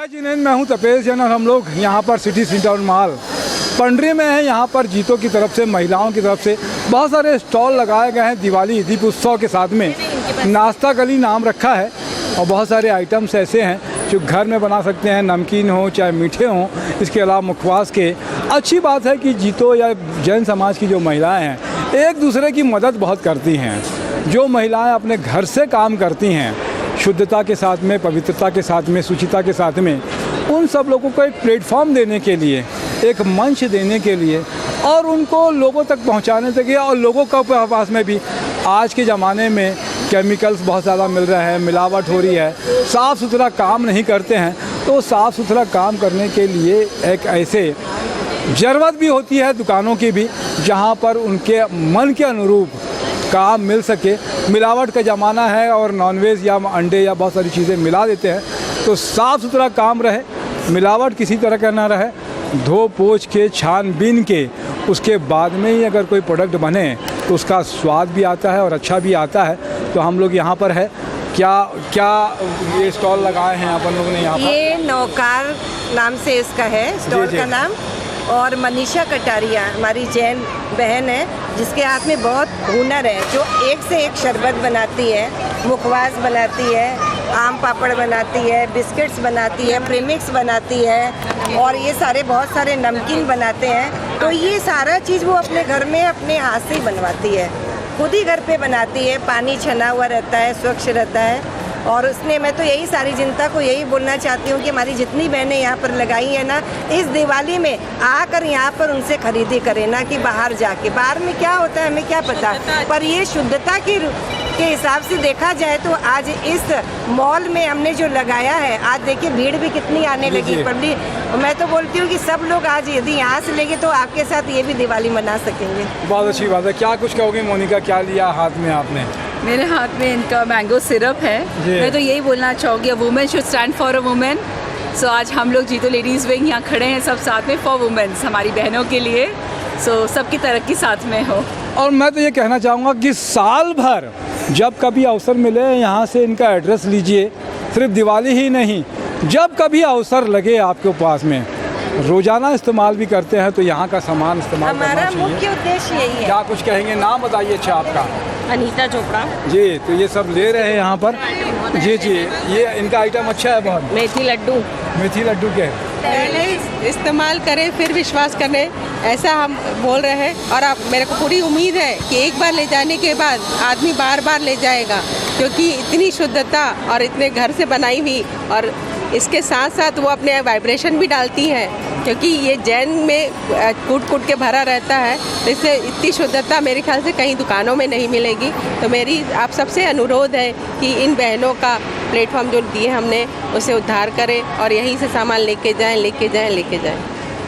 जिन्हें मैं हूं तपेश जैन और हम लोग यहाँ पर सिटी सेंटर मॉल पंडरी में है। यहाँ पर जीतों की तरफ से, महिलाओं की तरफ से बहुत सारे स्टॉल लगाए गए हैं दिवाली दीप उत्सव के साथ में। नाश्ता गली नाम रखा है और बहुत सारे आइटम्स ऐसे हैं जो घर में बना सकते हैं, नमकीन हो चाहे मीठे हों, इसके अलावा मुखवास के। अच्छी बात है कि जीतो या जैन समाज की जो महिलाएँ हैं एक दूसरे की मदद बहुत करती हैं। जो महिलाएँ अपने घर से काम करती हैं शुद्धता के साथ में, पवित्रता के साथ में, शुचिता के साथ में, उन सब लोगों को एक प्लेटफॉर्म देने के लिए, एक मंच देने के लिए और उनको लोगों तक पहुंचाने के लिए, और लोगों का पास में भी आज के ज़माने में केमिकल्स बहुत ज़्यादा मिल रहे हैं, मिलावट हो रही है, साफ़ सुथरा काम नहीं करते हैं। तो साफ़ सुथरा काम करने के लिए एक ऐसे ज़रूरत भी होती है दुकानों की भी, जहाँ पर उनके मन के अनुरूप काम मिल सके। मिलावट का ज़माना है और नॉनवेज या अंडे या बहुत सारी चीज़ें मिला देते हैं, तो साफ़ सुथरा काम रहे, मिलावट किसी तरह का ना रहे, धो पोछ के छानबीन के उसके बाद में ही अगर कोई प्रोडक्ट बने तो उसका स्वाद भी आता है और अच्छा भी आता है। तो हम लोग यहाँ पर है, क्या क्या ये स्टॉल लगाए हैं अपन लोगों ने यहाँ पर? ये नौकार नाम से इसका है स्टॉल का नाम। और मनीषा कटारिया हमारी जैन बहन है जिसके हाथ में बहुत हुनर है, जो एक से एक शरबत बनाती है, मुखवास बनाती है, आम पापड़ बनाती है, बिस्किट्स बनाती है, प्रीमिक्स बनाती है और ये सारे बहुत सारे नमकीन बनाते हैं। तो ये सारा चीज़ वो अपने घर में अपने हाथ से ही बनवाती है, खुद ही घर पे बनाती है। पानी छना हुआ रहता है, स्वच्छ रहता है। और उसने, मैं तो यही सारी जनता को यही बोलना चाहती हूँ कि हमारी जितनी बहनें यहाँ पर लगाई हैं ना, इस दिवाली में आकर यहाँ पर उनसे खरीदी करें, ना कि बाहर जाके। बाहर में क्या होता है हमें क्या पता, पर ये शुद्धता के हिसाब से देखा जाए तो आज इस मॉल में हमने जो लगाया है, आज देखिए भीड़ भी कितनी आने लगी पब्लिक। मैं तो बोलती हूँ कि सब लोग आज यदि यहाँ से लेंगे तो आपके साथ ये भी दिवाली मना सकेंगे। बहुत अच्छी बात है। क्या कुछ कहोगी मोनिका, क्या लिया हाथ में आपने? मेरे हाथ में इनका मैंगो सिरप है। मैं तो यही बोलना चाहूँगी, women should stand for a women. So आज हम लोग जीतो लेडीज़ विंग यहाँ खड़े हैं सब साथ में फॉर वुमेन्स, हमारी बहनों के लिए। सो सबकी तरक्की साथ में हो। और मैं तो ये कहना चाहूँगा कि साल भर जब कभी अवसर मिले यहाँ से इनका एड्रेस लीजिए, सिर्फ दिवाली ही नहीं, जब कभी अवसर लगे आपके पास में, रोज़ाना इस्तेमाल भी करते हैं तो यहाँ का सामान इस्तेमाल करना चाहिए। हमारा मुख्य उद्देश्य यही है। क्या कुछ कहेंगे? नाम बताइए। अच्छा, आपका? अनीता चोपड़ा जी। तो ये सब ले रहे हैं यहाँ पर। जी जी, ये इनका आइटम अच्छा है बहुत। मेथी लड्डू। मेथी लड्डू के पहले इस्तेमाल करें फिर विश्वास करें, ऐसा हम बोल रहे हैं। और आप, मेरे को पूरी उम्मीद है कि एक बार ले जाने के बाद आदमी बार बार ले जाएगा, क्योंकि इतनी शुद्धता और इतने घर से बनाई हुई, और इसके साथ साथ वो अपने वाइब्रेशन भी डालती हैं, क्योंकि ये जैन में कूट कूट के भरा रहता है। तो इससे इतनी शुद्धता मेरे ख्याल से कहीं दुकानों में नहीं मिलेगी। तो मेरी आप सबसे अनुरोध है कि इन बहनों का प्लेटफॉर्म जो दिए हमने उसे उद्धार करें और यहीं से सामान लेके जाएं।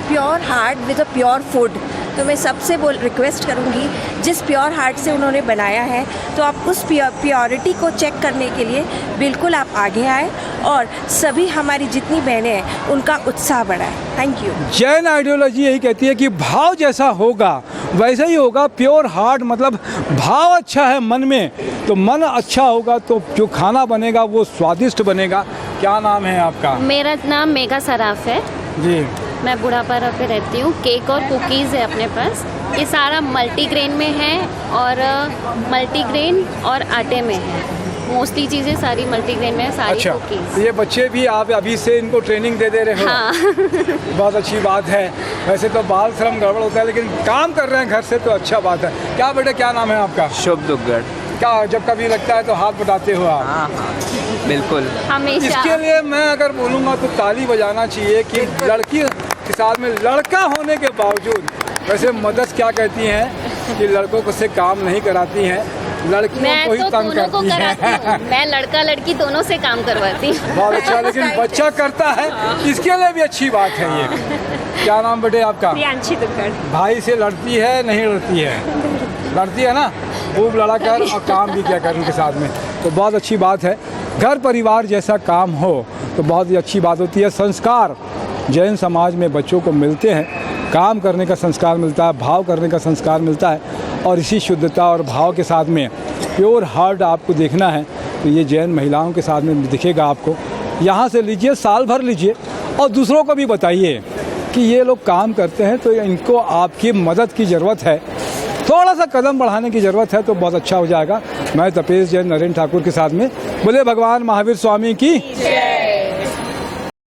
Pure heart with a pure food. तो मैं सबसे रिक्वेस्ट करूंगी, जिस प्योर हार्ट से उन्होंने बनाया है तो आप उस प्योरिटी को चेक करने के लिए बिल्कुल आप आगे आए और सभी हमारी जितनी बहनें हैं उनका उत्साह बढ़ाएं। Thank you. जैन आइडियोलॉजी यही कहती है कि भाव जैसा होगा वैसा ही होगा। प्योर हार्ट मतलब भाव अच्छा है मन में, तो मन अच्छा होगा तो जो खाना बनेगा वो स्वादिष्ट बनेगा। क्या नाम है आपका? मेरा नाम मेघा सराफ है जी। मैं बूढ़ापारा पे रहती हूँ। केक और कुकीज़ है अपने पास। ये सारा मल्टीग्रेन में है और मल्टीग्रेन और आटे में है। मोस्टली चीज़ें सारी मल्टीग्रेन में है, सारी अच्छा। कुकीज़। ये बच्चे भी आप अभी से इनको ट्रेनिंग दे रहे हो? हाँ। बहुत अच्छी बात है। वैसे तो बाल श्रम गड़बड़ होता है, लेकिन काम कर रहे हैं घर से तो अच्छा बात है। क्या बेटे, क्या नाम है आपका? शुभ दुग्गड़। क्या जब कभी लगता है तो हाथ बटाते हो आप? हाँ, बिल्कुल। हमेशा। इसके लिए मैं अगर बोलूँगा तो ताली बजाना चाहिए कि लड़की के साथ में लड़का होने के बावजूद, वैसे मदद क्या कहती हैं कि लड़कों को से काम नहीं कराती हैं, लड़कियों को ही तंग करती हैं। मैं लड़का लड़की दोनों से काम करवाती हूँ। बहुत अच्छा, लेकिन बच्चा करता है, इसके लिए भी अच्छी बात है ये। क्या नाम बेटे आपका? प्रियांशी दुग्गड़। भाई से लड़ती है नहीं लड़ती है? लड़ती है ना, खूब लड़ा कर और काम भी क्या कर उनके साथ में, तो बहुत अच्छी बात है। घर परिवार जैसा काम हो तो बहुत ही अच्छी बात होती है। संस्कार जैन समाज में बच्चों को मिलते हैं, काम करने का संस्कार मिलता है, भाव करने का संस्कार मिलता है, और इसी शुद्धता और भाव के साथ में प्योर हार्ट आपको देखना है तो ये जैन महिलाओं के साथ में दिखेगा आपको। यहाँ से लीजिए, साल भर लीजिए और दूसरों को भी बताइए कि ये लोग काम करते हैं, तो इनको आपकी मदद की ज़रूरत है, थोड़ा सा कदम बढ़ाने की ज़रूरत है, तो बहुत अच्छा हो जाएगा। मैं तपेश जैन नरेंद्र ठाकुर के साथ में बोले भगवान महावीर स्वामी की